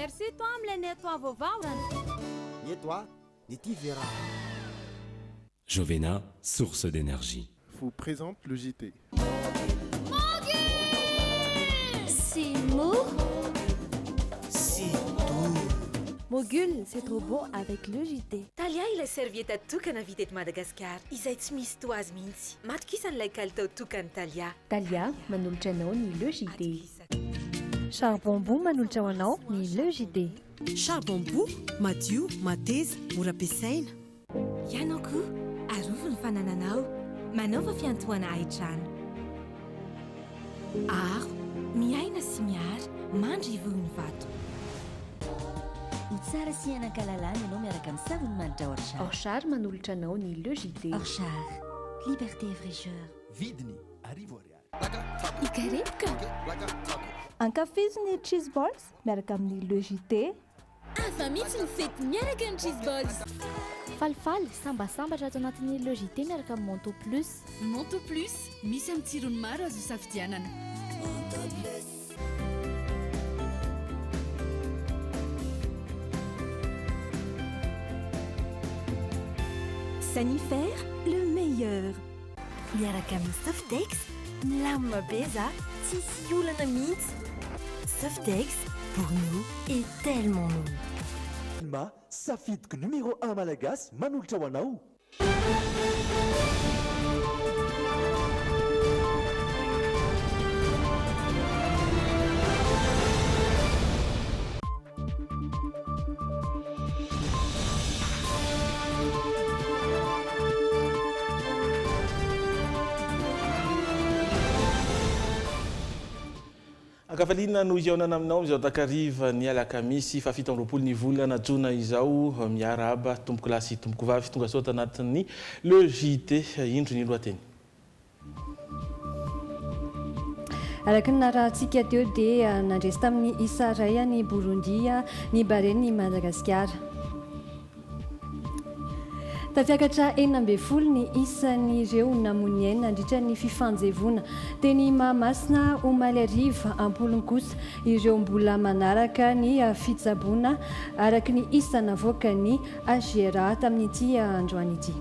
Merci toi amilay toa vaovaorana. Ni toi, ni ti verra. Jovena, source d'énergie. Vous présente le JT. C'est mou. C'est tout. Mogul, c'est trop beau avec le JT. Talia ilay servieta tokana vita eto Madagasikara izay tsy misy toazy mihitsy. Matokisany kalitao tokany Talia. Talia manolotra anao ny Le JT. Charbon manolotra ho anao ny Le JT. Charbon madio, mateza, mora ampiasaina. Ianao koa arovo ny fanananao manaova fiantohana hai-trano. Aro, miaina sy miary, mandry ivony vato. Ny tsara sy hianan-kalalana ianao miaraka amin'ny savony manitra Orchard. Orchard manolotra anao ny Le JT. Orchard, liberté et fraîcheur. Vidiny, arivo ariary. Ikarepoka. Ankafiziny cheese balls miaraka amin'ny Le JT. Afa mihitsy ny fety miaraka ny cheese balls. Falifaly sambasambatra ato anatin'ny Le JT miaraka amin'ny Monto Plus. Monto Plus, misy amin'ny tsirony maro azo safidianana. Sanifère, le meilleur. Miaraka amin'ny Softex, milamina be za, tsisy olana mihitsy. Softex, pour nous, est tellement nous. Ma safidiko numéro 1 malagasy manolotra ho anao. Akafalina no iaonana aminao izao takariva ny alakamisy fafito amby roapolo ny volana jona izao miaraba tomboko lahy sy tomboko vavy tonga soa tanatin'ny Le JT indro ny lohateny. Araka ny narahantsika teo dia nandresy tamin'ny isa ray ny Burundi ny bareny Madagasikara. Tafiakatra 40 ny isan'ireo namoniaina nandritra ny fifanjevona teny Mahamasina omaly ariva ampolony kosa ireo mbola manaraka ny fitsaboana araka ny isa navoaka ny AGRA tamin'ity androany ity.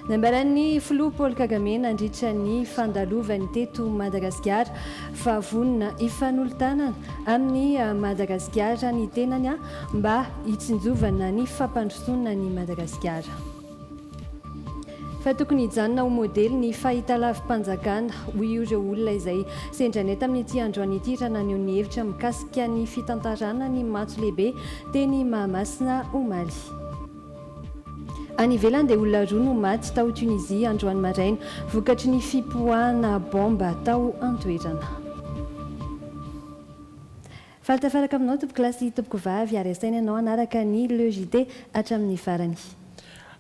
Nambaran'ny filoha Paul Kagame nandritra ny fandalovany teto Madagasikara fa vonona ifanolotanana amin'ny Madagasikara ny tenany mba hitsinjovana ny fampandrosoana ny Madagasikara. Fa tokony hijanona ho modely ny fahitalavim-panjakana hoy ireo olona izay sendranay tamin'ity androany ity raha naneho ny hevitra mikasika ny fitantarana ny matso lehibe teny Mahamasina omaly. Any ivelany dia olona roa no maty tao Tunisia androany maraina vokatry ny fipoahana bomba tao an-toerana. Falitafaraka aminao tompoko lahy sy tompoko vavy ary asaina ianao anaraka ny Le JT hatramin'ny farany.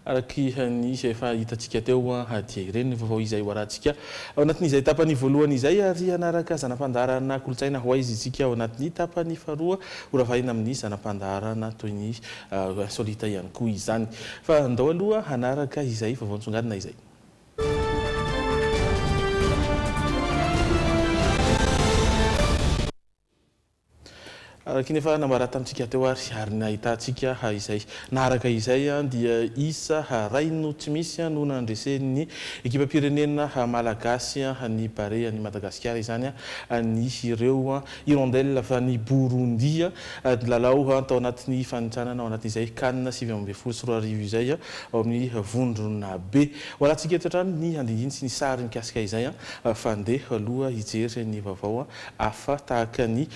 Araky ny efa hitantsika teo dia ireny ny vaovao izay hoarantsika ao anatin'izay tapany voalohany izay ary anaraka zanam-pandarana kolotsaina ho aizy isika ao anatin'ny tapany faharoa horavahina amin'ny zanam-pandarana toy ny solita ihany koa izany fa andao aloha anaraka izay vaovao ntsongadina izay. Araky nefa namaratantsika teo ary nahitantsika izay naharaka izay dia isa ray no tsy misy no nandresen'ny ekipa pirenena malagasy ny bare ny Madagasikara izany ny ireo hirondelle fa ny Burundi lalao tao anatin'ny fanitsanana ao anatin'izay CAN 2024 izay ao amin'ny vondrona be hoarantsika eto hatrany ny andindiny sy ny sary mikasika izay fandeha aloha hijery ny vaovao afa tahaka ny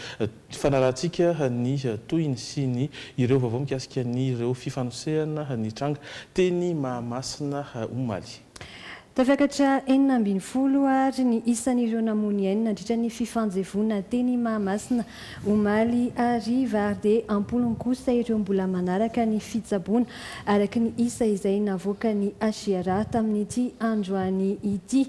fanarahantsika ny toyiny sy ny ireo vaovao mikasika ny ireo fifanosehana ny tranga teny Mahamasina omaly. Tafiakatra 40 ary ny isan'ireo namoniaina nandritra ny fifanjevona teny Mahamasina omaly ariva ary dia ampolony kosa ireo mbola manaraka ny fitsaboana araka ny isa izay navoaka ny AGRA tamin'ity androany ity.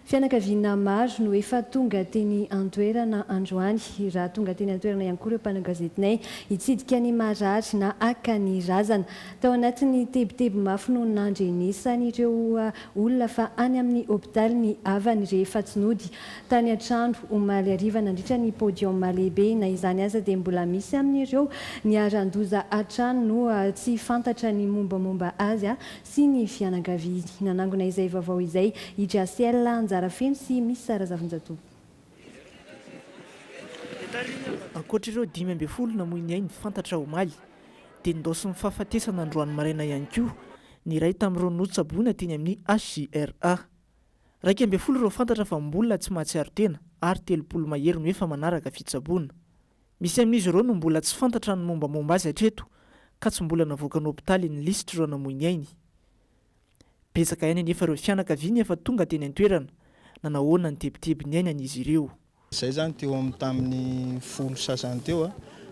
Fianakaviana maro no efa tonga teny antoerana androany. Raha tonga teny antoerana ihany koa ireo mpanagazetinay hitsidika ny marary na aka ny razana. Tao anatin'ny tebiteby mafy no nandrenesanyireo olona fa any amin'ny hôpitaly ny avany rehefa tsy nody. Tany an-trano omaly ariva nandritra ny podium lehibe na izany aza dia mbola misy amin'ireo ny arandoza an-trano no tsy fantatra ny mombamomba azy sy ny fianakaviany. Nanangona izay vaovao izay IJCL anjara feno sy misy sara zavin-jatovo. Ankoatr'ireo 5 namoiny ainy fantatra omaly dia nindosy ny fahafatesana androany maraina ihany koa ny iray tamin'ireo notsaboina teny amin'ny HJRA. 12 ireo fantatra fa mbola tsy mahatsiaro tena ary 30 mahery no efa manaraka fitsaboana. Misy amin'izy ireo no mbola tsy fantatra ny mombamomba azy hatreto ka tsy mbola navoaka ny hôpitaly ny lisitra ireo namoiny ainy. Betsaka ihany anefa ireo fianakaviany efa tonga teny an-toerana na nahoana ny tebitebiny ainy an'izy ireo. Izay zany teo amin'ny tamin'ny folo sasany teo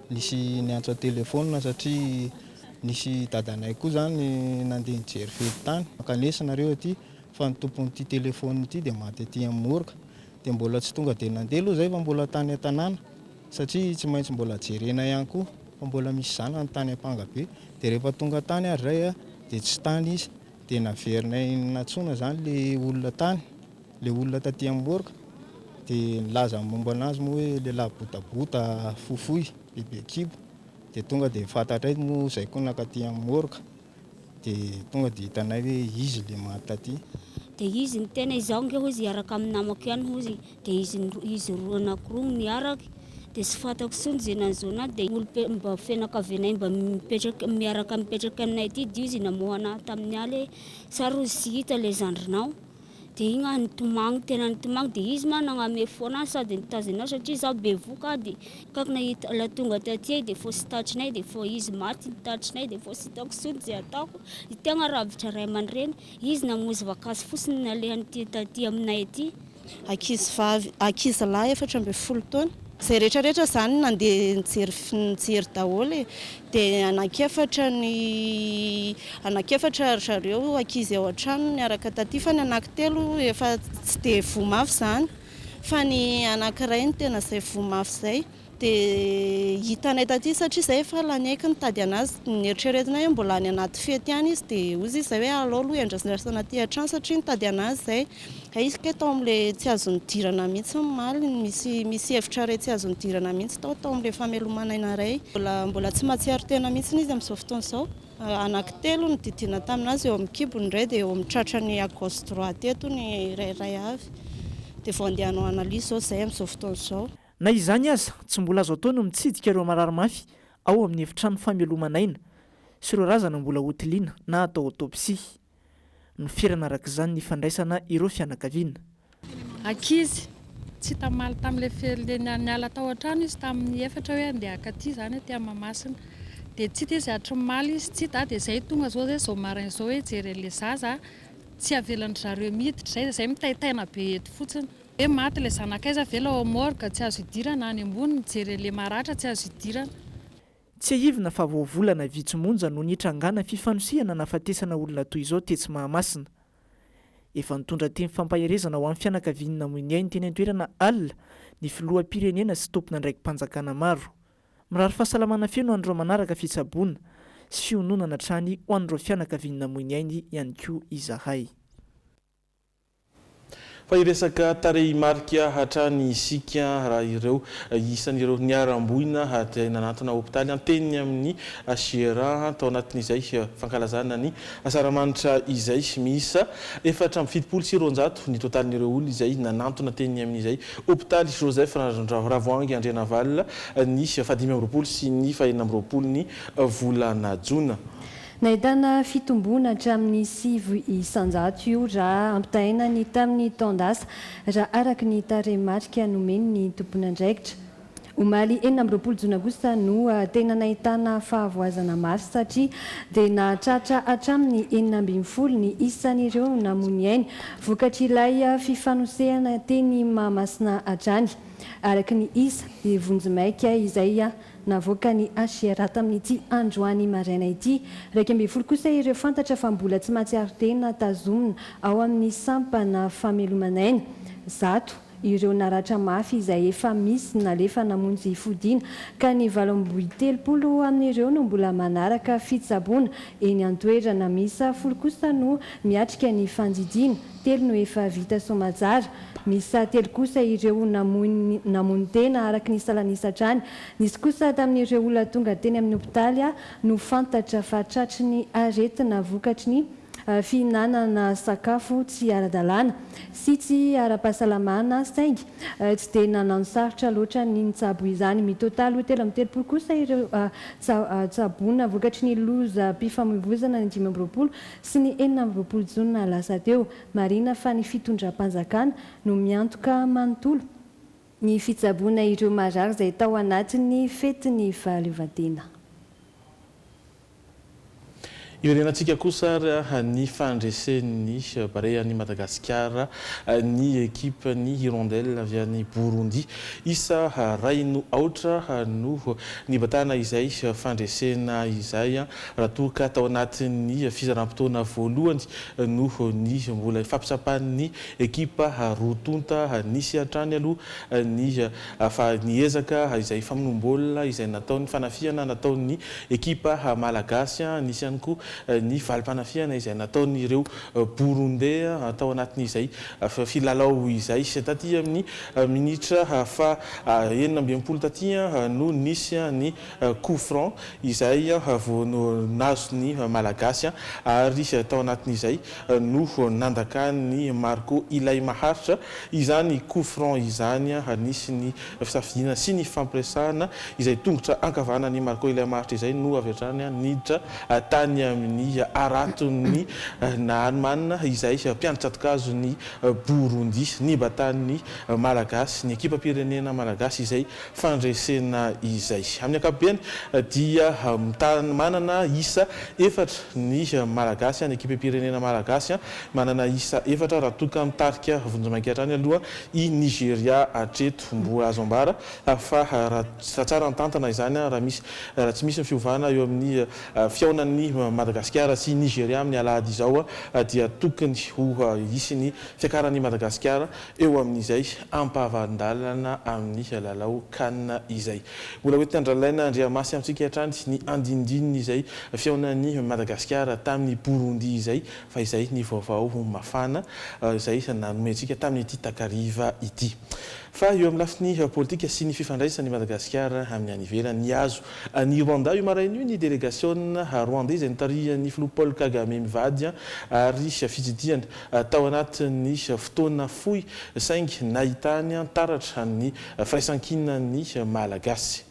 nisy niantso telefônina satria nisy dadanay koa zany nandeha nijery fety-tany. Kanesanareo aty fa ny tompon'ity telefônina ity dia maty aty amin'ny Moroka dia mbola tsy tonga dia nandeha aloha zay fa mbola tany an-tanàna satria tsy maintsy mbola jerena ihany koa fa mbola misy zana ny tany Ampangabe dia rehefa tonga tany ary ray dia tsy tany izy dia naverinay natsona zany le olona tany, le olona taty amin'ny Moroka dia nilaza momba anazy moa hoe lehilahy botabota fofoy bebe kibo dia tonga dia fantatray moa izay koa nakaty amin'ny Moroka dia tonga dia hitanay hoe izy le maty taty. Dia izy ny tena izaho nge hozy iaraka amin'ny namako ihany hozy dia izy roa anankiroa niaraka dia tsy fantako tsony izay nanzona dia olo mba fianakavianay mba miaraka mipetraka aminay ity dia izy namohana tamin'ny aly sary ozy tsy hita le zandrinao dia igny nitomagny tena nitomagny dia izy ma nagname foana sady nitazina satria izaho be voka dia kako nahita la tonga taty dia fo sy tatrinay dia fo izy maty nitatrinay dia fo sy hitako tsony izay ataoko tegna ravitra ray aman-dreny izy namozy vakazy fosiny nalehany taty aminay aty. Ankizy lahy 14 taona izay rehetrarehetra zany nandeha nijery daholo dia anankefatra zareo ankizy ao an-trano niaraka taty fa ny anankitelo efa tsy dia vomafy zany fa ny anankiray ny tena izay vomafy zay dia hitanay taty satria izay efa lanaiky nitady anazy nieritreretinay hoe mbola any anaty fety ihany izy dia ozy izy hoe alao aloha iandrasandrasana aty an-trano satria nitady anazy zay izy ke tao amin'ilay tsy azo nidirana mihitsy maly misy hevitra ray tsy azo nidirana mihitsy tao amin'ilay famelomanaina ray mbola tsy mahatsiaro tena mihitsy izy amin'izao fotoana izao anankitelo ny didina taminazy eo amin'ny kibony ray dia eo amin'ny tratrany à gauche droite eto ny rayray avy dia vao andehanao analyse zao izay amin'izao fotoana izao. Na izany aza tsy mbola azo atao no mitsidika ireo marary mafy ao amin'ny efitrano famelomanaina sy ireo razana mbola hotiliana na atao autopsie. Ny firana araka izany ny fandraisana ireo fianakaviana. Ankizy tsy tamaly tamin'ilay feleny niala tao an-trano izy tamin'ny efatra hoe andeha akaty zany aty Mahamasina dia tsy izy hatramaly izy tsy dia izay tonga zao zay zao maraina zao hoe jery le zaza tsy avelan'ny zareo miditra zay mitaitaina be eto fotsiny hoe maty le zanakaiza vela ao Moroka tsy azo idirana any ambony mijery le maratra tsy azo idirana. Tsy ahivina fa voavolana vitsomonja no nitrangana fifanosihana nafatesana olona toy izao tetsy Mahamasina. Efa nitondra teny fampaherezana ho amin'ny fianakaviana namoiny ainy teny an-toerana alina ny filoham-pirenena sy tompona ndraikim-panjakana maro. Mirary fahasalamana feno an'ireo manaraka fitsaboana sy fiononana trany ho an'ireo fianakaviana namoiny ainy ihany koa izahay. Fa iresaka tarehy marika hatrany isika raha ireo isan'ireo niaramboina nanatona hôpitaly anteny amin'ny HJRA tao anatin'izay fankalazana ny asaramanitra izay misa 470 ny totalin'ireo olona izay nanantona teny amin'izay hôpitaly Joseph Ravoahangy Andrianavalina ny 520 sy ny 220 ny volana Jona. Nahitana fitombona hatramin'ny 7 isanjato io raha ampitahaina ny tamin'ny taondasa raha araka ny tarehy marika nomeny ny tompon'andraikitra. Omaly 20 Jona Agosta no tena nahitana fahavoazana mafy satria dia nahatratra hatramin'ny 40 ny isan'ireo namoiny ainy vokatr'ilay fifanosehana teny Mahamasina hatrany. Araka ny isa dia vonjimaika izay navoaka ny HJRA tamin'ity androany maraina ity. 12 kosa ireo fantatra fa mbola tsy mahatsiaro tena tazomina ao amin'ny sampana famelomanaina. zato ireo naratra mafy izay efa misy nalefa namonjy fodiana ka ny 870 amin'ireo no mbola manaraka fitsaboana eny an-toerana misa 10 kosa no miatrika ny fandidiana 3 no efa vita somajara misy 3 kosa ireo namony tena araka ny salanisatrany nisy kosa tamin'ireo olona tonga teny amin'ny hopitaly no fantatra fa tratry ny aretina vokatry ny fihinanana sakafo tsy ara-dalàna sy tsy ara-pahasalamana saingy tsy dia nanano-sarotra loatra ny nitsabo izany mitotaly 330 kosa ireo tsaboana vokatry ny loza mpifamoivoizana ny 5 sy ny 4 jona lasa teo marina fa ny fitondram-panjakana no miantoka manontolo ny fitsaboana ireo marary izay tao anatin'ny fetiny fahaleovantena. Iverenantsika kosa ny fandresen'ny Barea-ny Madagasikara ny ekipa ny Hirondelle avy any Burundi isa ray no aotra no nibatana izay fandresena izay raha toa ka tao anatin'ny fizaram-potoana voalohany no ny mbola fampisapan'ny ekipa rotonta nisy hatrany aloha ny niezaka izay famonombola izay nataon'ny fanafiana nataon'ny ekipa malagasy nisy ihany koa ny valim-panafiana izay nataon'ireo burundais atao anatin'izay filalao izay taty amin'ny minitra fa 19 taty no nisy ny coup franc izay nazo ny malagasy ary tao anatin'izay no nandaka ny Marco ilay maharitra izany coup franc izany nisy ny fisafidiana sy ny fampiresahana izay tongotra ankavana ny Marco ilay maharitra izay no avy hatrany niditra tany amin'ny araton'ny Namanina izay mpianatra atikazo ny Burundi ny batan'ny malagasy ny ekipa pirenena malagasy izay fandresena izay amin'ny ankapobeny dia manana isa 4 ny malagasy ny ekipa pirenena malagasy manana isa 4 raha toka mitarika vonjy-mankehatrany aloha i Nigeria atreto mbola azo ambara fa raha tsara antantana izany raha tsy misy fiovana eo amin'ny fiaonan'ny Madagasikara sy Nigeria amin'ny alahady izao dia tokony ho isy ny fiakaran'ny Madagasikara eo amin'izay ampavandalana amin'ny lalao CAN izay. Mbola hoentina andralaina Andriamasy amintsika hatrany ny andindininy izay fiaonan'ny Madagasikara tamin'ny Burundi izay fa izay ny vaovao mafana izay nanomentsika tamin'ity takariva ity. Fa eo amin'ny lafiny politika sy ny fifandraisany Madagasikara amin'ny any ivelany ny azo ny Rwanda io maraina io ny délégation rwandais izay nitarihany filoha Paul Kagame mivady ary fitsidiana tao anatin'ny fotoana fohy saingy nahitany taratra ny firaisan-kinany malagasy.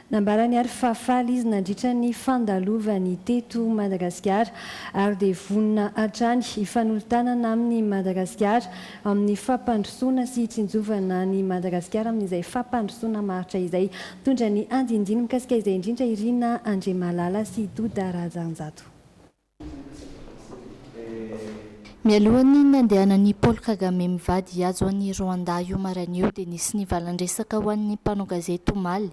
Nambarany ary fahafaly izy nandritra ny fandalovany teto Madagasikara ary dia vonina hatrany hifanolotanana amin'ny Madagasikara amin'ny fampandrosoana sy tsinjovana ny Madagasikara amin'izay fampandrosoana maritra izay tondra ny andindiny mikasika izay indrindra Irina Andriamalala sy Doda Rajanjato. Mialohan'ny nandehanan'ny Paul Kagame mivady azo an'i Rwanda io maraina io dia nisy nivalan-dresaka ho an'ny mpanao gazety omaly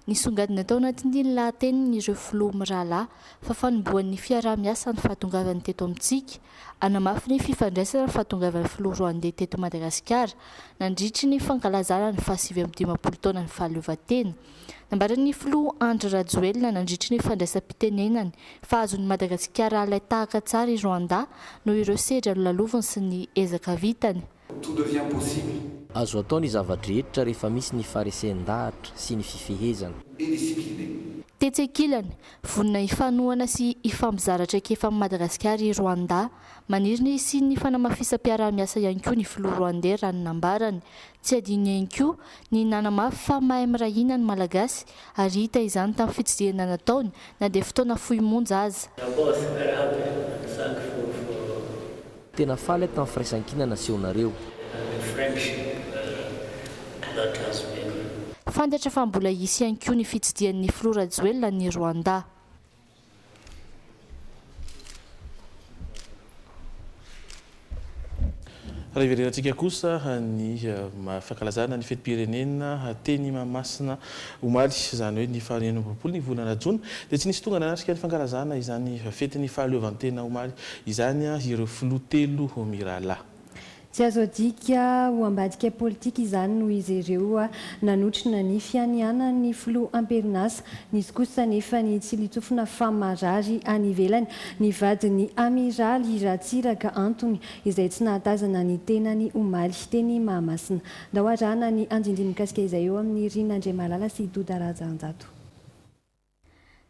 nisongadina tao anatin'ny lahateny ireo filoha mirahalahy fa fanombohan'ny fiaraha-miasa ny fahatongavany teto amintsika anamafy ny fifandraisana ny fahatongavan'ny filoha Rwandais teto Madagasikara nandritry ny fankalazana ny 5 taona ny fahaleovantena. Nambaran'ny filoha Andry Rajoelina nandritry ny fandraisam-pitenenany fa azon'ny Madagasikara alay tahaka tsara i Rwanda no ireo sedra laloviny sy ny ezaka vitany. Azo atao ny zavadrehetra rehefa misy ny farisendahatra sy ny fifehezana. Tetsekilany vonina ifanohana sy ifambizaratra kefa amin'ny Madagasikara i Rwanda maniriny sy ny fanamafisam-piaraha-miasa ihany koa ny filoha Rwandais raha ny nambarany tsy adino ihany koa ny nanamafy fa mahay mirahina ny malagasy ary hita izany tamin'ny fitsidihana nataony na dia fotoana fohy monja aza. Tena faly tamin'ny firaisan-kina nasehonareo. Fantatra fa mbola isy ihany koa ny fitsidihan'ny filoha Rajoelina ny Rwanda. Raha iverenantsika kosa ny fankalazana ny fetim-pirenena teny Mahamasina omaly izany hoe ny 29 ny volana Jona dia tsy nisy tonga nanatrika ny fankalazana izany fety ny fahaleovantena omaly izany ireo filoha 3 mirahalahy. tsy azo adika ho ambadika politika izany noho izy ireo nanotrina ny fianiana ny filoha amperinasa nisy kosa nefa ny tsy litsofina famarary any ivelany ny vadiny amiraly Ratsiraka Antony izay tsy nahatazana ny tenany omaly teny Mahamasina. Ndahoarana ny andindiny mikasika izay eo amin'ny Rina Andriamalala sy Doda Rajanjato.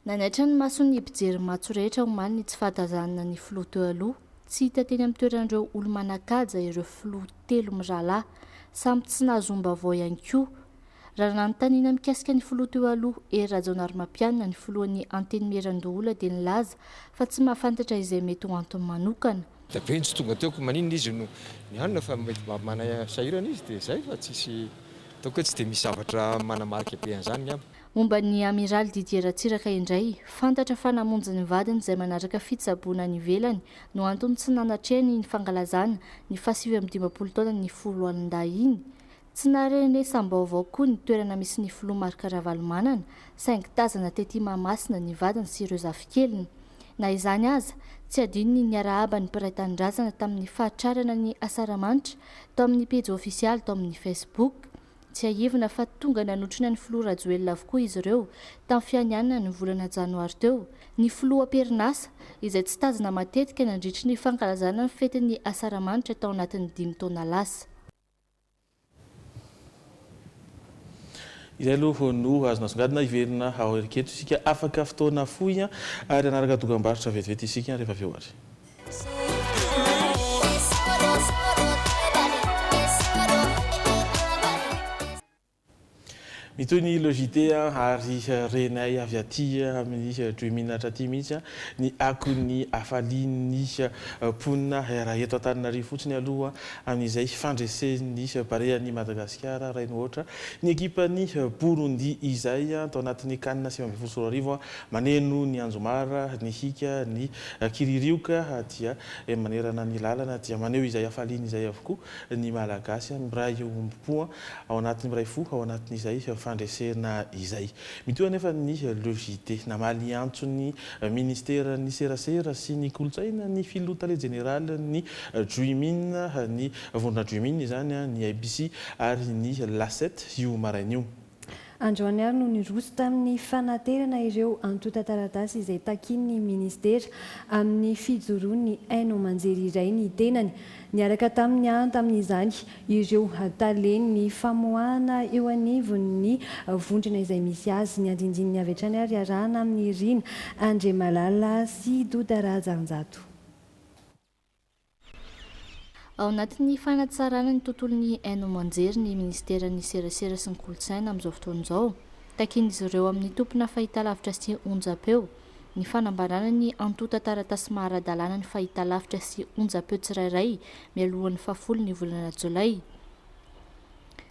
Nanaitra ny mason'ny mpijery matso rehetra omaly ny tsy fahatazanana ny filoha teo aloha. Tsy hita teny amin'ny toeran'ireo olo-manakaja ireo filoha 3 mirahalahy samy tsy nahazombavao ihany koa. Raha nanontaniana mikasika ny filoha teo aloha Rajaonarimampianina ny filohan'ny anteny Merandohola dia nilaza fa tsy mahafantatra izay mety ho antony manokana. Dabe tsy tonga teoko maninona izy no nianona fa mety manasahirana izy dia izay fa tsisy ataoko hoe tsy dia misy zavatra manamarika be an'izany ngamba. Momba ny amiraly Didier Ratsiraka indray, fantatra fa namonjy ny vadiny izay manaraka fitsaboana ny ivelany no antony tsy nanatrehany ny fangalazana ny 75 taona ny folo alindahy iny. Tsy naharene sambaovao koa ny toerana misy ny filoha Marc Ravalomanana saingy tazana tety Mahamasina ny vadiny sy ireo zafikeliny. Na izany aza, tsy adino ny niarahaba ny mpiray tanindrazana tamin'ny fahatrarana ny asaramanitra tao amin'ny pejy ofisialy tao amin'ny Facebook. Tsy ahivina fa tonga nanotrina ny filoha Rajoelina avokoa izy ireo tamin'ny fianianana ny volana janoary teo. Ny filoha amperinasa izay tsy tazana matetika nandritry ny fankalazana ny fetin'ny asaramanitra tao anatin'ny 5 taona lasa. Izay aloha no azo nasongadina iverina ao eriketo isika afaka fotoana fohy ary anaraka dokam-barotra vetivety isika rehefa avy eo ary. Mitoy ny logité ary renay avy aty amin'ny 2 minatra aty mihitsy ny akon'ny afaliany ponina raha eto Antananarivo fotsiny aloha amin'izay fandresen'ny parean'i Madagasikara rainy ohatra ny ekipany Burundi izay tao anatin'ny kanina 2024 maneno ny Anjomara, ny Hika, ny Kiririoka dia manerana ny lalana dia maneo izay afaliany izay avokoa ny Malagasy miray ompo ao anatin'ny miray fo ao anatin'izay fandresena izay. Mitoa nefa ny logité namaly antsony ministera ny serasera sy ny kolotsaina ny filoha tale général ny Juimin ny vondrona Juimin izany ny ABC ary ny La7 io maraina io. Androany ary no niroso tamin'ny fanaterana ireo antota taratasy izay takin'ny ministera amin'ny fijoroan'ny haino aman-jery iray ny tenany. Niaraka tamin'ny tamin'izany ireo talen'ny famoahana eo anivon'ny vondrona izay misy azy ny andindin'ny avy hatrany ary arahana amin'ny Rina Andriamalala sy Doda Rajanjato. Ao anatin'ny fanatsarana ny tontolon'ny haino aman-jery ny ministeran'ny serasera sy ny kolotsaina amin'izao fotoan'izao. Takin'izy ireo amin'ny tompona fahitalavitra sy onjam-peo. Ny fanambarana ny antota taratasy maharadalàna ny fahitalavitra sy onjam-peo tsirairay mialohan'ny 10 ny volana Jolay.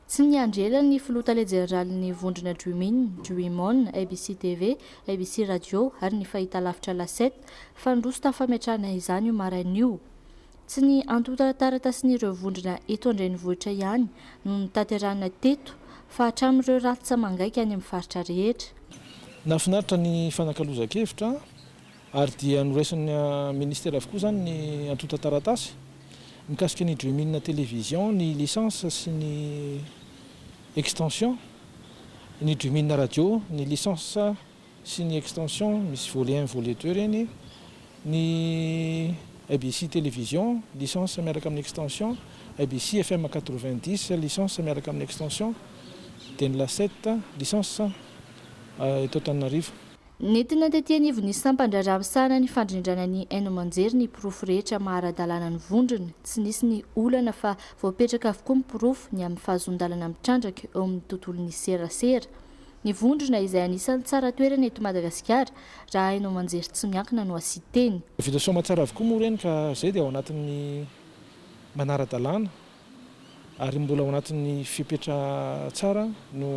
Tsy niandrela ny filoha tale généraly ny vondrona Juimon, ABC TV, ABC Radio ary ny fahitalavitra La7 fandroso tafametrahana izany io maraina io. Tsy ny antota taratasin'ireo vondrona eto an-drenivohitra ihany no nitaterana teto fa hatramin'ireo ratsa mangaika any amin'ny faritra rehetra. Nafinaritra ny fanakalozan-kevitra ary dia noraisany ministera avokoa zany ny antota taratasy mikasika ny Juimin télévision ny licence sy ny extension, ny Juimin radio ny licence sy ny extension misy volet 1 volet 2 reny, ny ABC télévision licence miaraka amin'ny extension, ABC FM 90 licence miaraka amin'ny extension, dia ny La7 licence eto Antananarivo. Nentina tetỳ anivon'ny sampandraramisana ny fandrindrana ny haino aman-jery ny pirofo rehetra maharadalàna ny vondrona. Tsy nisy ny olana fa voapetraka avokoa ny pirofo ny amin'ny fahazondalana mitrandraka eo amin'ny tontolon'ny serasera. Ny vondrona izay anisan'ny tsara toerana eto Madagasikara raha haino aman-jery tsy miankina no asiteny. Vita soma tsara avokoa moa reny ka izay dia ao anatin'ny manaradalàna ary mbola ao anatin'ny fipetra tsara no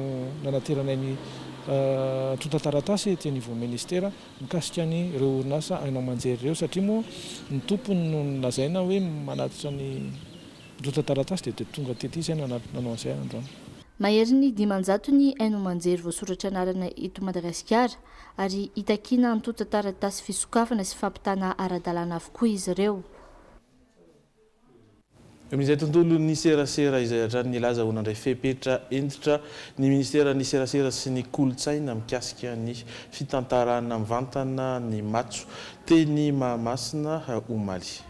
nanateranay ny antota taratasy ety anivon'ny ministera mikasika ny ireo orinasa haino aman-jery ireo satria moa ny tompony no nolazaina hoe manatitra ny antota taratasy dia tonga tety izay nanao an'izay androany. Mahery ny 500 ny haino aman-jery voasoratra anarana eto Madagasikara ary itakina antota taratasy fisokafana sy fampitana ara-dalàna avokoa izy ireo. Amin'izay tontolo ny serasera izay hatrany nilaza ho nandray fepetra entitra ny ministera ny serasera sy ny kolotsaina mikasika ny fitantarana mivantana ny matso teny Mahamasina omaly.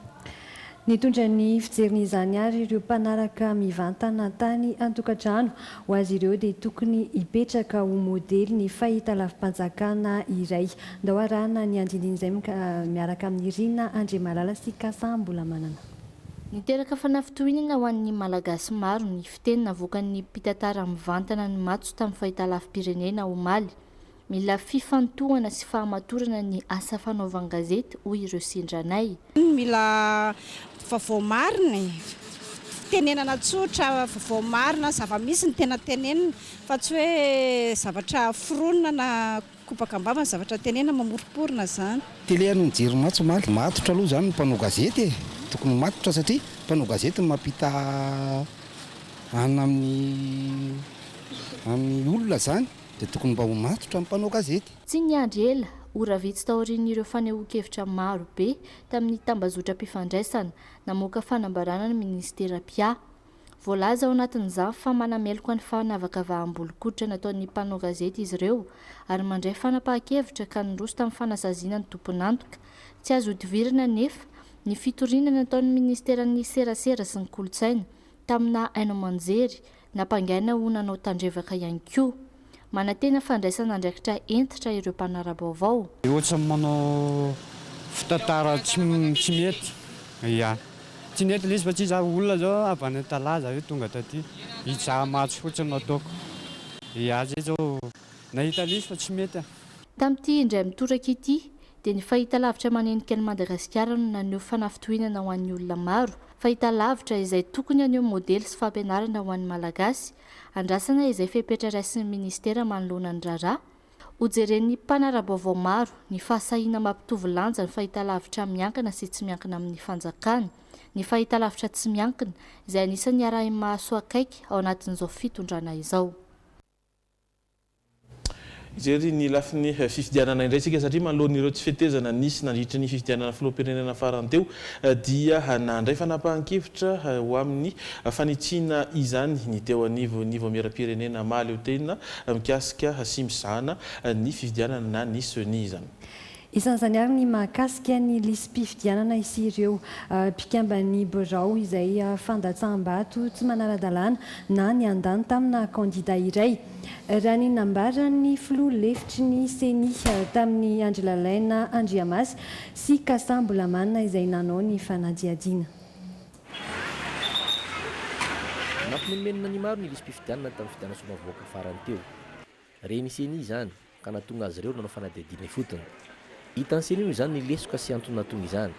Nitondra ny fijeriny ary ireo mpanaraka mivantana tany an-tokantrano ho azy ireo dia tokony hipetraka ho modely ny fahitalavim-panjakana iray. Ndao arahana ny andindin'izay miaraka amin'ny Rina Andriamalala sy Kasambola manana. Niteraka fanafitohinana ho an'ny malagasy maro ny fiteny navoakan'ny mpitantara mivantana ny matso tamin'ny fahitalavim-pirenena omaly. Mila fifantohana sy fahamatorana ny asa fanaovana gazety hoy ireo sendranay. Mila vaovao marina, tenenana tsotra, vaovao marina, zava-misy ny tena tenenina fa tsy hoe zavatra foronina na kopakambava, zavatra tenenina mamoriporina zany. Tele no mijery matso omaly, matotra aloha zany ny mpanao gazety, tokony matotra satria mpanao gazety mampita anina amin'ny olona zany. Dia tokony mba ho matotra ny mpanao gazety. Tsy niandry ela, ora vitsy taorian'ireo fanehoan-kevitra maro be tamin'ny tambazotra-pifandraisana namoaka fanambarana ny ministera PIA. Voalaza ao anatin'izany fa manameloko ny fanavakavahambolon-koditra nataon'ny mpanao gazety izy ireo ary mandray fanapahan-kevitra ka noroso tamin'ny fanasaziana ny tompon'antoka. Tsy azo hodivirana nefa ny fitoriana nataon'ny ministeran'ny serasera sy ny kolotsaina tamina Aino Manjery nampangaina ho nanao tandrevaka ihany koa. Manatena fandraisana andraikitra entitra ireo mpanara-baovao. Ohatra manao fitantara tsy mety. Ya. Tsy nety izy fa tsy za olona zao avy any Talaza hoe tonga taty. Hijaha matso fotsiny nataoko. Ya, zay zao nahita izy fa tsy mety. Tamin'ity indray mitoraka ity dia ny fahitalavitra manenika ny Madagasikara no naneho fanafitohinana ho an'ny olona maro. Fahitalavitra izay tokony haneho modely sy fampianarana ho an'ny malagasy. Andrasana izay fepetra raisin'ny ministera manoloana ny raharaha. Hojeren'ny mpanara-baovao maro ny fahasahiana mampitovy lanja ny fahitalavitra miankina sy tsy miankina amin'ny fanjakana. Ny fahitalavitra tsy miankina izay anisan'ny arahiny mahasoa akaiky ao anatin'izao fitondrana izao. Ijery ny lafiny fifidianana indray sika satria manoloan'ireo tsy fitezana nisy nandritra ny fifidianana filoham-pirenena farany teo dia nandray fanapahan-kevitra ho amin'ny fanitsina izany ny teo anivo miaram-pirenena maly eo tena mikasika sy misahana ny fifidianana na ny seni izany. Isan'izany ary ny mahakasika ny lisym-pifidianana isy ireo mpikambany birao izay fandatsaham-bato tsy manara-dalàna na ny andany tamina kandida iray. Raha ny nambaran'ny filoha lefitry ny seni tamin'ny Andrilalaina Andriamasy sy Kasambola manana izay nanao ny fanadiadiana. Nampimenomenona ny maro ny lisym-pifidianana tamin'ny fifidianana somavoaka farany teo. Reny seni izany ka natonga azy ireo nanao fanadiadiana fotony. Hitan'ny seni izany ny lesoka sy antony natonga izany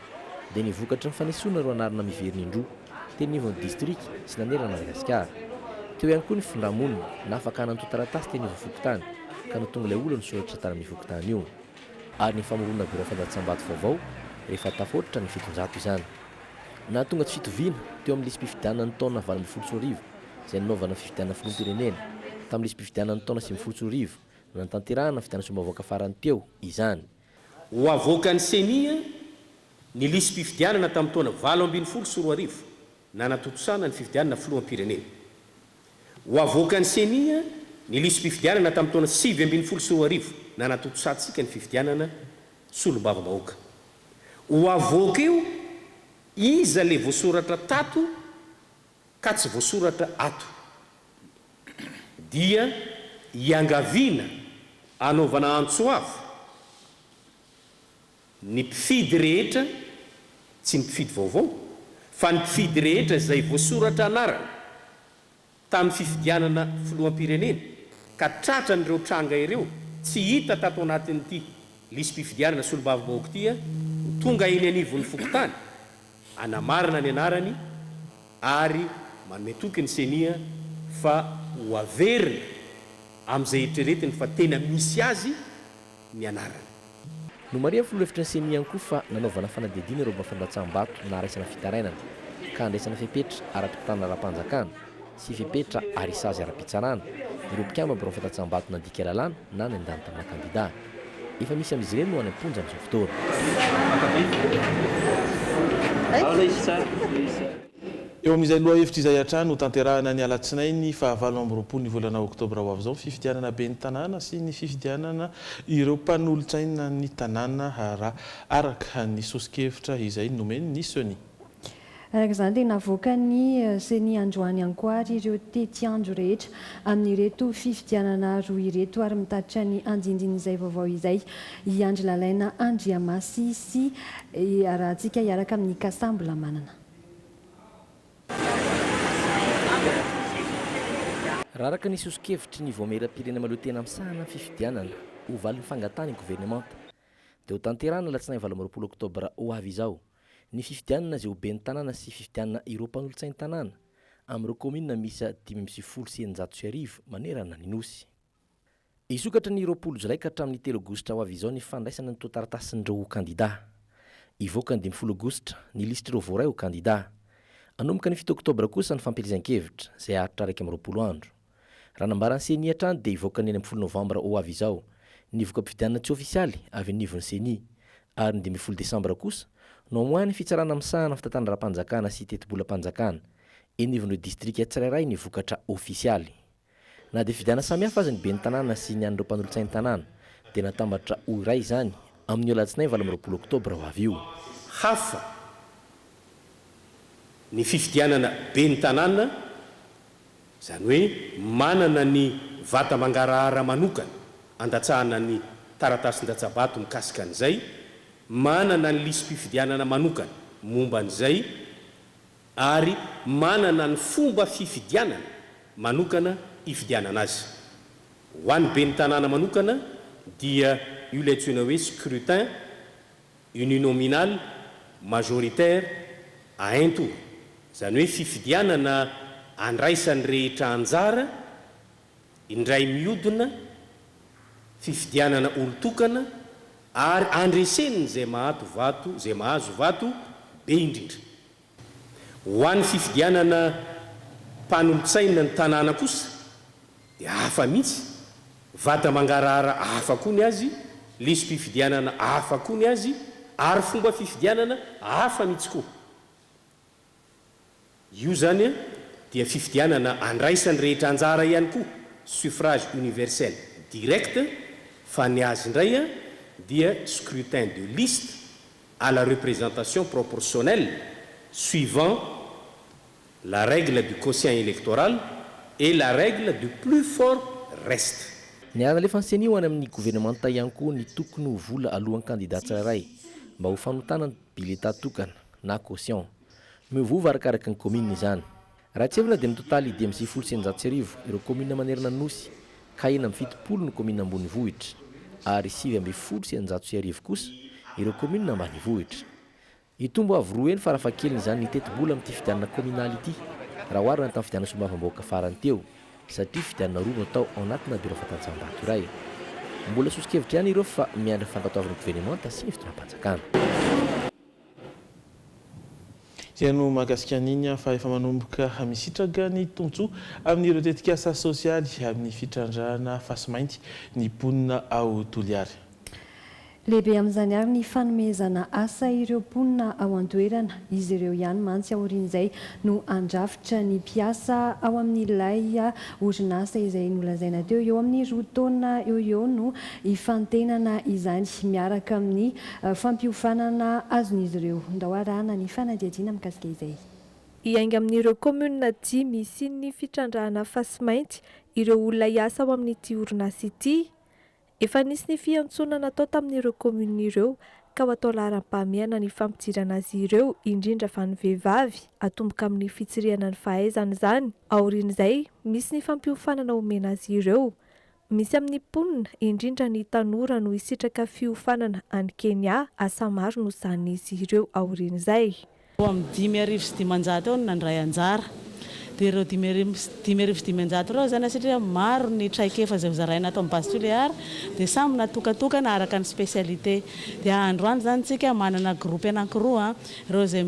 dia nivokatra ny fanesona ro anarina miveriny indroa teny nivon'ny distrikt sy nanerana Madagasikara. Teo ihany koa ny findramonina na afaka hananto taratasy teny nivon'ny fokotany ka natonga ilay olona soratra tara amin'ny fokotany io. Ary ny famorona biro fandatsambato vaovao rehefa taforitra ny 700 izany. Nahatonga tsy fitoviana teo amin'ny lisym-pifidianana ny taona 2014 izay nanaovana fifidianana filoham-pirenena. Tamin'ny lisym-pifidianana ny taona 2014 nantanterahana fifidianana somavoaka farany teo izany. Ho avoakan'ny senia ny lisym-pifidianana tamin'ny taona 2014 nanatotosana ny fifidianana filoham-pirenena. Ho avoakan'ny senia ny lisym-pifidianana tamin'ny taona 2014 nanatotosantsika ny fifidianana solom-bava-bahoaka. Ho avoaka io iza le voasoratra tato ka tsy voasoratra ato dia iangaviana anaovana antsoavo ny mpifidy rehetra tsy ny mpifidy vaovao fa ny mpifidy rehetra izay voasoratra anarana tamin'ny fifidianana filoham-pirenena ka tratra n'ireo tranga ireo tsy hita tato anatin'ity lisym-pifidianana solom-bava-bahoaka ity tonga eny anivon'ny fokotany anamarina ny anarany ary manome toky ny senia fa ho averina amin'izay eritreretiny fa tena misy azy ny anarany. No maria filohefitra ny seni ihany koa fa nanaovana fanadihadiana ireo mpandatsambato na raisana fitarainana ka andraisana fepetra ara-tokotana ara-panjakana sy fepetra arisazy ara-pitsarana ireo mpikamba birao fandatsambato nandika lalàna na ny andany tamina kandida. Efa misy amin'izy ireny no any am-ponja amin'izao fotoana. eo amin'izay loha hevitra izay hatrany ho tanterahana ny alatsinainy fa 9 ny volana oktobra ho avy izao fifidianana be ny tanàna sy ny fifidianana ireo mpanolotsaina ny tanàna raha araka ny sosikevitra izay nomeny ny seni. Araka izany dia navoaka ny seni androany ankoary ireo tetiandro rehetra amin'ireto fifidianana roa ireto ary mitatitra ny andindiny izay vaovao izay i Andry Lalaina Andriamasy sy rahantsika hiaraka amin'ny Kasambola manana. Raha araka ny sosikevitry ny voameram-pirenena maloha tena misahana amin'ny fifidianana ho valin'ny fangatany gouvernemanta dia ho tanterahana latsinainy 20 oktobra ho avy izao ny fifidianana izay ho ben'ny tanàna sy fifidianana ireo mpanolotsainy tanàna amin'ireo kominina misy 590 manerana ny nosy. Isokatra ny 20 Jolay ka hatramin'ny 3 Aogositra ho avy izao ny fandraisana ny totaratasin'ireo kandida. Ivoaka ny 10 Aogositra ny listr'ireo voaray ho kandida. Anomboka ny 7 Oktobra kosa ny fampielezan-kevitra izay aritra 20 andro. Raha nambarany seni hatrany dia ivoaka ny 10 Novambra ho avy izao ny voka mpifidianana tsy ofisialy avy anivon'ny seni ary ny 10 Desambra kosa no amoahany fitsarana misahana fitatana ra-panjakana sy teti-bola-panjakana enivon'ireo distrika tsirairay ny vokatra ofisialy. Na dia fifidianana samihafa azy ny ben'ny tanàna sy ny an'ireo mpanolotsainy tanàna dia natambatra ho iray izany amin'ny alatsinainy 20 Oktobra ho avy io. Hafa ny fifidianana ben'ny tanàna izany hoe manana ny vata mangarahara manokana andatsahana ny taratasin-datsabato mikasika an'izay, manana ny lisym-pifidianana manokana momba an'izay ary manana ny fomba fifidianana manokana ifidianana azy. Ho an'ny ben'ny tanàna manokana dia io ilay antsoina hoe scrutin uninominal majoritaire à un tour, izany hoe fifidianana andraisany rehetra anjara indray miodina, fifidianana olotokana ary andreseniny zay mahazo vato be indrindra. Ho an'ny fifidianana mpanolotsaina ny tanàna kosa dia hafa mihitsy, vata mangarahara hafa koa ny azy, lisym-pifidianana hafa koa ny azy ary fomba fifidianana hafa mihitsy koa. Io zany dia fifidianana andraisany rehetra anjara ihany koa, suffrage universel direct, fa ny azy indray dia scrutin de liste à la représentation proportionnelle suivant la règle du quotient électoral et la règle du plus fort reste. Ny arana seni ho any amin'ny gouvernemanta ihany koa ny tokony ho vola alohan'ny candidat tsirairay mba ho fanotana ny bileta tokana na caution. Miovova arakaraka ny commune izany. Raha tsy evina dia ny totaly 590 ireo commune manerana ny nosy, ka 70 ny commune ambony vohitra ary 790 kosa ireo commune ambany vohitra. Itombo avy roa eny farafahakeliny izany ny teti-bola amin'ity fifidianana communal ity raha oharina tamin'ny fifidianana sombavambahoaka farany teo satria fifidianana roa no atao ao anatina bureau fatanjaham-bato iray. Mbola sosikevitra ihany ireo fa miandry fankatoavan'ny gouvernemanta sy ny fitondram-panjakana. Izay no mahakasika an'iny fa efa manomboka misitraga ny tontsoa amin'ireo tetikasa sosialy amin'ny fitrandrahana fasimainty ny mponina ao Toliary. Lehibe amin'izany ary ny fanomezana asa ireo mponina ao an-toerana, izy ireo ihany mantsy aorian'izay no andrafitra ny mpiasa ao amin'ilay orinasa izay nolazaina teo eo amin'ny 2 taona eo no ifantenana izany miaraka amin'ny fampiofanana azon'izy ireo. Ndahoarana ny fanadihadiana mikasika izay. Iainga amin'ireo komuna 10 sy ny fitrandrahana fasimainty ireo olona hiasa ao amin'ity orinasa ity. Efa nisy ny fiantsonana atao tamin'ireo komuna ireo ka ho atao laharam-pahamehana ny fampijirana azy ireo indrindra fa ny vehivavy atomboka amin'ny fitsiriana ny fahaizana izany. Aorian'izay misy ny fampiofanana omena azy ireo. Misy amin'ny mponina indrindra ny tanora no hisitraka fiofanana any Kenya, asa maro no sahan'izy ireo aorian'izay. Eo amin'ny 5,900 eo nandray anjara. Dia ireo 5,900 ireo zany satria maro ny traikefa izay hozaraina atao amin'ny base Toliary dia samy natokatokana araka ny spécialité. Dia androany zany tsika manana groupe anankiroa ireo izay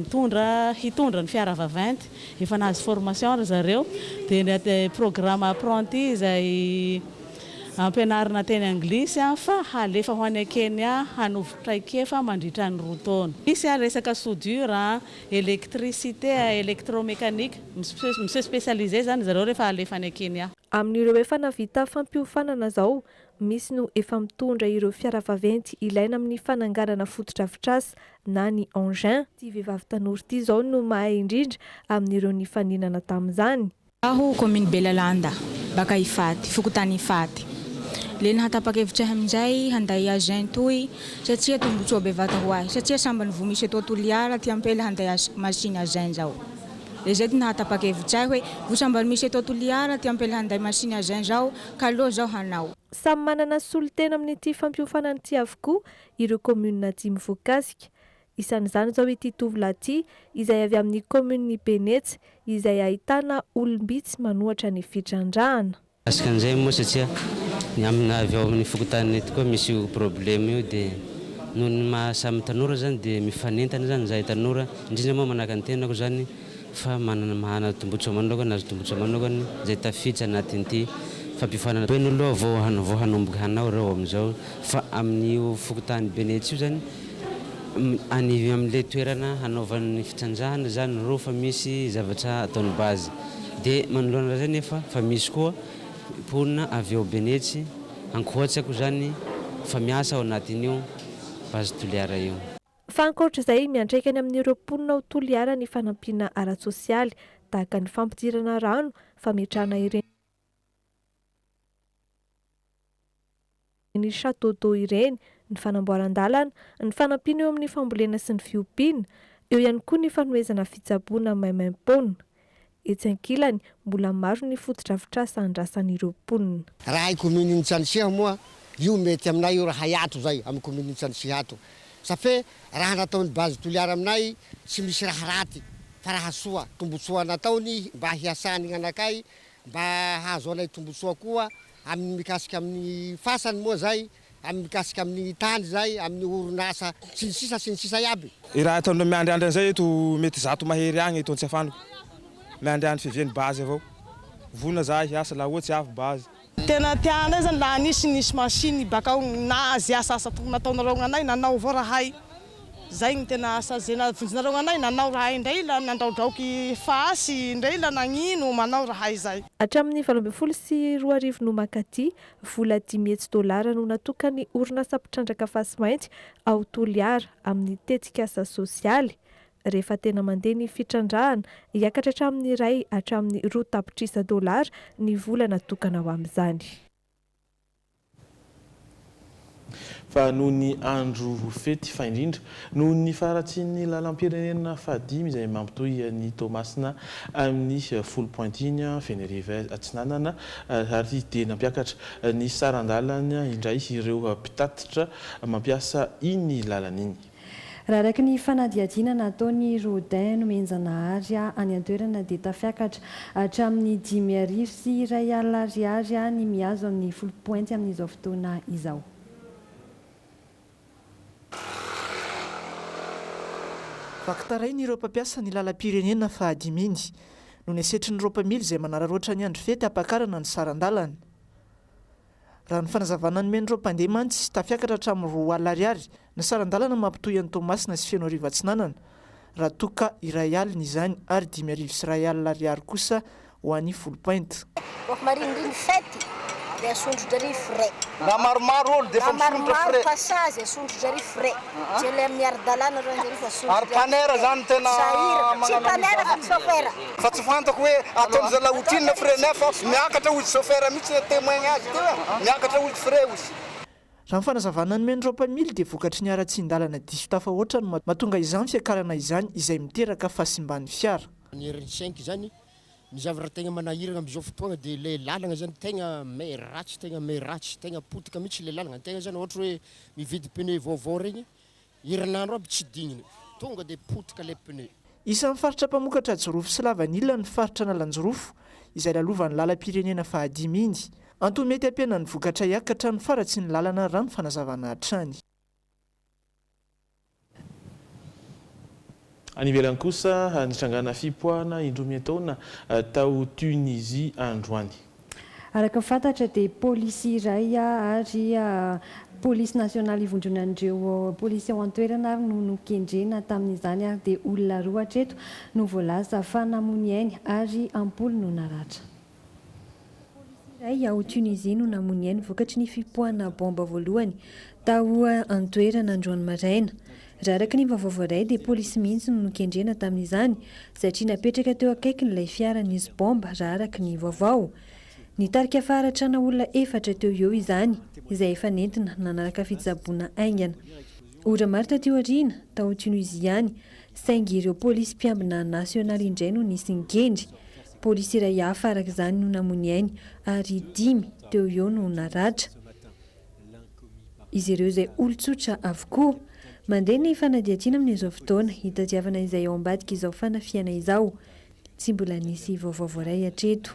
hitondra ny fiara vaventy, efa nahazo formation ry zareo, dia ny programme apprenti izay ampianarina teny anglisy fa halefa ho any Kenya hanovotraikefa mandritra ny 2 taona. Misy resaka soudure, électricité, électromécanique, misy spécialisé zany zareo rehefa halefa any Kenya. Amin'ireo efa navita fampiofanana zao, misy no efa mitondra ireo fiara vaventy ilaina amin'ny fananganana fotodrafitrasa na ny engin. Ty vehivavy tanora ty zao no mahay indrindra amin'ireo ny faninana tamin'izany. Aho commune Belalanda, baka Ifaty, Fokotany Ifaty. Le nahatapa-kevitra amin'izay handay agent toy satria tombotsoa bevata ho ahy satria sambany vao misy eto Toliara ty ampela handay machine agent zao. Le zay nahatapa-kevitra hoe vao sambany misy eto Toliara ty ampela handay machine agent zao ka aleo zao hanao. Samy manana solotena amin'ity fampiofanana ity avokoa ireo commune dimy voakasika. Isan'izany zao ity tovolahy ity izay avy amin'ny commune Benetsy izay ahitana olombitsy manohatra ny fitrandrahana. Askan'izay moa satria ny avy ao amin'ny Fokotany eto koa misy problème io dia noho ny mahasamy tanora zany dia mifanentana zany zahay tanora indrindra moa manaka ny tenako zany fa mahana tombotsoa manokana azo tombotsoa manokana zay tafiditra anatin'ity fampiofanana. Hoe noloha vao hanomboka hanao reo amin'izao fa amin'ny Fokotany Benetsy io zany any amin'ilay toerana hanaovan'ny fitrandrahana zany reo fa misy zavatra ataony base dia manoloana zay nefa fa misy koa ponina avy ao Benetsy ankoatsako zany fa miasa ao anatin'io base Toliara io. Fa ankoatra izay miantraikany amin'ireo ponina ao Toliara ny fanampiana ara-tsosialy tahaka ny fampidirana rano, fametrahana ireny ny château d'eau ireny, ny fanamboaran-dalana, ny fanampiana eo amin'ny fambolena sy ny fiompiana, eo ihany koa ny fanoezana fitsaboana maimaim-ponina. Etsy ankilany mbola maro ny fotodrafitrasa andrasan'ireo ponina. Raha commune Tsanisiha moa io mety aminay io raha hayato zay amin'ny commune Tsanisiha ato. Safe raha nataony base Toliara aminay tsy misy raha raty fa raha soa, tombotsoa nataony mba hiasany anakay mba hahazo anay tombotsoa koa amin'ny mikasika amin'ny fasany moa zay, amin'ny mikasika amin'ny tany zay, amin'ny orinasa sy ny sisa iaby. I raha ataonao miandriandra zay eto mety zato mahery agny eto Antsafaniko. Miandriandry fiviany base avao. Vona za hiasa la ohatsy avy base. Tena tianay zany la nisy machine bakao na azy asa nataonareo anay nanao avao rahay. Zay ny tena asa zay navonjinareo anay nanao rahay indray la nandraodraoky fasy indray la nagnino manao rahay zay. Hatramin'ny 20 sy 2 no makaty vola $10,000 no natokany orinasa mpitrandraka fasimainty ao Toliara amin'ny tetika asa sosialy. Rehefa tena mandeha ny fitrandrahana hiakatra hatramin'ny iray hatramin'ny $2 ny vola natokana ho amin'izany. Fa noho ny andro fety fa indrindra noho ny faratsian'ny lalam-pirenena fahadimy izay mampitohy ny Toamasina amin'ny folo pointiny Fenerive Atsinanana ary dia nampiakatra ny sarandalana indray ireo mpitatitra mampiasa iny lalana iny. Raha araka ny fanadihadiana nataony Rodin nomenjanahary any an-toerana dia tafiakatra hatramin'ny 5,000 sy $1,000 ny mihazo amin'ny 10 pointy amin'izao fotoana izao. Vakitarainy ireo mpampiasa ny lalam-pirenena fahadimy iny no ny asetrin'ireo mpamily izay manararoatra ny andro fety hampakarana ny sarandalana. Raha ny fanazavana nomen'ireo mpandeha mantsy tafiakatra hatramin'ny $2,000 ny sarandalana mampitohy an'ny Toamasina sy Fenoriva Atsinanana raha toka $1 izany ary $5,000 sy $1,000 kosa ho an'ny 10 pointy. Marindrany fety dia asondrodrary frais. Na maromaro olo dia fa misondro frais. Passage asondrodrary frais. Je le amin'ny ara-dalàna reo zany fa asondrodrary. Ary panera zany tena tsy panera fa chauffeur. Fa tsy fantako hoe ataony zala hotrina frais nefa miakatra olo chauffeur mihitsy témoin azy teo miakatra olo frais ozy. Raha ny fanazavana nomen'ireo mpamily dia vokatry ny ara-tsin-dalana diso tafahoatra no mahatonga izany fiakarana izany izay miteraka fahasimban'ny fiara. Ny RN5 zany ny zavatra tegna manahirana amin'izao fotoana dia le lalana zany tegna meratsy tegna potika mihitsy le lalana tegna zany ohatra hoe mividy pneu vaovao regny herinandro aby tsy dignina tonga dia potika le pneu. Isan'ny faritra mpamokatra Jorofo sy Lavanila ny faritra Nalanjorofo izay lalovan'ny lalam-pirenena fahadimy iny. Antony mety ampiana ny vokatra hiakatra ny faratsy ny lalana raha ny fanazavana hatrany. Any ivelany kosa nitrangana fipoahana indromy taona tao Tunisie androany. araka fantatra dia polisy iray ary polisy nasionaly ivondronandreo polisy ao an-toerana ary no nokendrena tamin'izany ary dia olona roa hatreto no voalaza fanamony ainy ary ampoly no naratra. Iray ao Tunisia no namony ainy vokatry ny fipoahana bomba voalohany tao an-toerana androany maraina. Raha araka ny vaovao iray dia polisy mihitsy no nokendrena tamin'izany satria napetraka teo akaikin'ilay fiaran'izy bomba raha araka ny vaovao. Nitarika faratrana olona 4 teo eo izany izay efa nentina nanaraka fitsaboana aingana. Ora maro taty aoriana tao Tunisiany saingy ireo polisy mpiambina nasionaly indray no nisy nikendry. Polisy iray hafa araka izany no namony ainy ary 5 teo eo no naratra. Izy ireo izay olon-tsotra avokoa mandeha ny fanadihatiana amin'izao fotoana hitadiavana izay ao ambadika izao fanafiana izao. Tsy mbola nisy vaovao iray hatreto.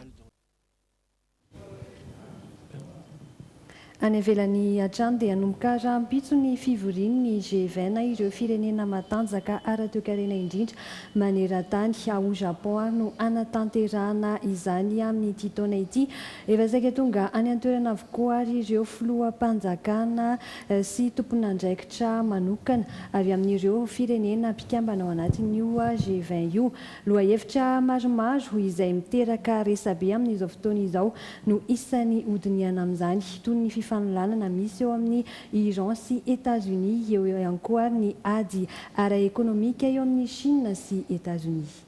Any ivelan'ny atrano dia hanomboka rahampitso ny fivorian'ny G20 ireo firenena matanjaka ara-toe-karena indrindra maneran-tany ao Japon ary no anatanterahana izany amin'ity taona ity. Efa saika tonga any an-toerana avokoa ary ireo filoham-panjakana sy tompon'andraikitra manokana avy amin'ireo firenena mpikambana ao anatin'io G20 io. Lohahevitra maromaro izay miteraka resabe amin'izao fotoana izao no isan'ny hodiniana amin'izany toy ny fanolanana misy eo amin'ny Iran sy États-Unis eo ihany koa ny ady ara-ekonomika eo amin'ny Chine sy États-Unis.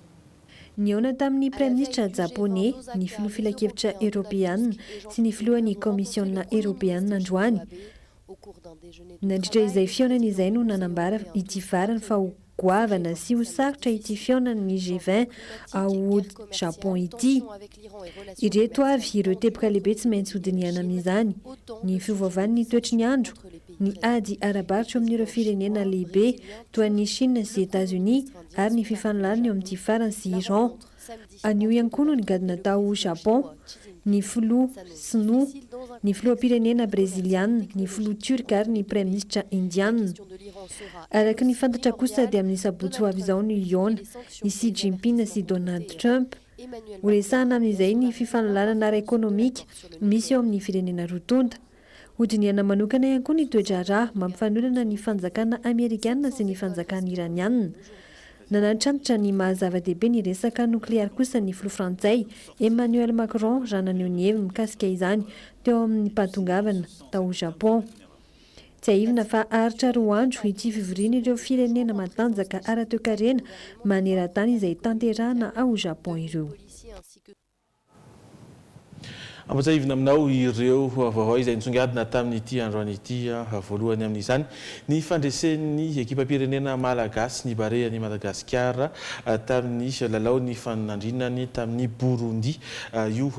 Niona tamin'ny Prime-ministra Japonais, ny filoha filakevitra Europeanina sy ny filohan'ny Komisiona Europeanina androany. Nandritra izay fionana izay no nanambara ity farany fa ho goavana sy ho sarotra ity fionan'ny G20 ao Japon ity. Ireto avy ireo teboka lehibe tsy maintsy hodiniana amin'izany: ny fiovaovan'ny toetry ny andro, ny ady ara-barotra amin'ireo firenena lehibe toa ny Chine sy États-Unis ary ny fifanolana eo amin'ity farany sy Iran. Anio ihany koa no nigadina tao Japon, ny filoha Sinoa, ny filoham-pirenena Breziliana, ny filoha Turka ary ny Prime-ministra Indiana. Araka ny fantatra kosa dia amin'ny sabotsy ho avy izao no iona i Xi Jinping sy Donald Trump. Ho resahana amin'izay ny fifanolanan ara-ekonomika misy eo amin'ny firenena rotonda. Hodiniana manokana ihany koa ny toetra rà mampifanolana ny fanjakana Amerikana sy ny fanjakana Iraniana. Nanantrantitra ny mahazava-dehibe ny resaka nokleary kosa ny filoha Frantsay Emmanuel Macron raha naneho ny heviny mikasika izany teo amin'ny mpatongavana tao Japon. Tsy aivina fa aritra 2 andro ity fivoriana ireo firenena matanjaka ara-toe-karena maneran-tany izay tanterahana ao Japon ireo. Ampatsahivina aminao ireo vaovao izay nitsongadina tamin'ity androany ity voalohany amin'izany ny fandresen'ny ekipa-pirenena malagasy ny barean'i Madagasikara tamin'ny lalaon'ny fanandrinany tamin'ny Burundi io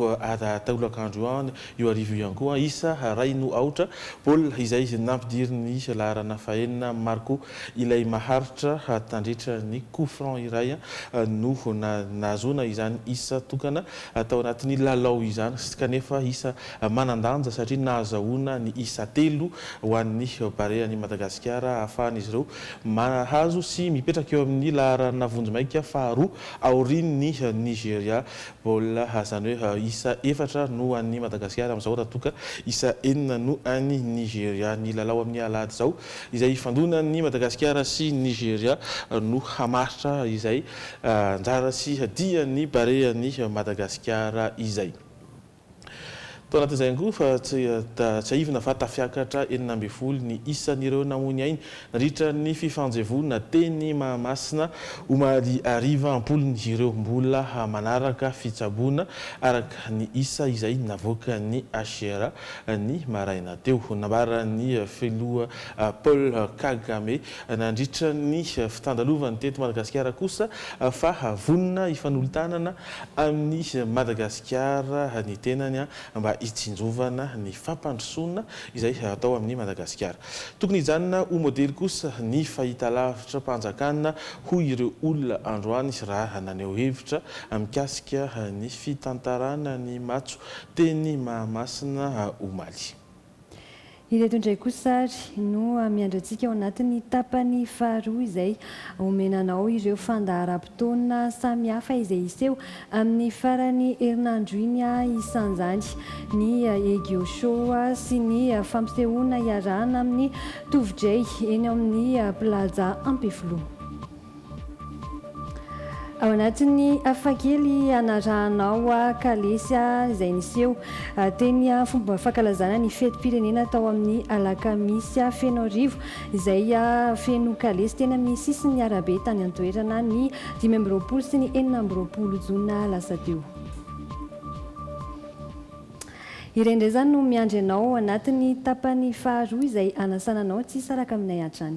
taolakandro any io arivo ihany koa isa ray no aotra baolina izay nampidiriny laharana fahenina Marco ilay maharitra tandritra ny coup franc iray no nazona izany isa tokana tao anatin'ny lalao izany nefa isa manandanja satria nahazahoana ny isa 3 ho an'ny barean'i Madagasikara ahafahan'izy ireo mahazo sy mipetraka eo amin'ny laharana vonjimaika faharoa aorian'ny Nigeria. Baolina izany hoe isa 4 no an'ny Madagasikara amin'izao raha toka isa 4 no an'ny Nigeria. Ny lalao amin'ny alahady izao izay ifandonan'ny Madagasikara sy Nigeria no hamaritra izay anjara sy dian'ny barean'i Madagasikara izay. Tao anatin'izay koa fa tsy aivina fa tafiakatra 12 ny isan'ireo namony ainy nandritra ny fifanjevona teny Mahamasina omaly ariva ampolony ireo mbola manaraka fitsaboana araka ny isa izay navoaka ny HCR ny maraina teo. Nambaran'ny filoha Paul Kagame nandritra ny fitandalovany teto Madagasikara kosa fa vonina ifanolotanana amin'ny Madagasikara ny tenany mba itsinjovana ny fampandrosoana izay atao amin'ny Madagasikara. Tokony hijanona ho modely kosa ny fahitalavitra mpanjakana ho ireo olona androany raha naneho hevitra mikasika ny fitantarana ny matso teny Mahamasina omaly. ireto indray kosary no miandrantsika ao anatin'ny tapany faharoa izay omenanao ireo fandaharam-potoana samihafa izay iseho amin'ny farany herinandro iny isan'izany ny Egio Show sy ny fampisehoana iarahana amin'ny tovitray eny amin'ny plaza Ampefilo. Ao anatin'ny afakely anarahanao kalesy izay niseho teny fomba fankalazana ny fetim-pirenena tao amin'ny alakamisy feno arivo izay feno kalesy tena amin'ny sisin'ny arabe tany an-toerana ny 5 sy ny 4 jona lasa teo. Irendray zany no miandry anao anatin'ny tapany faharoa izay anasananao tsy saraka aminay hatrany.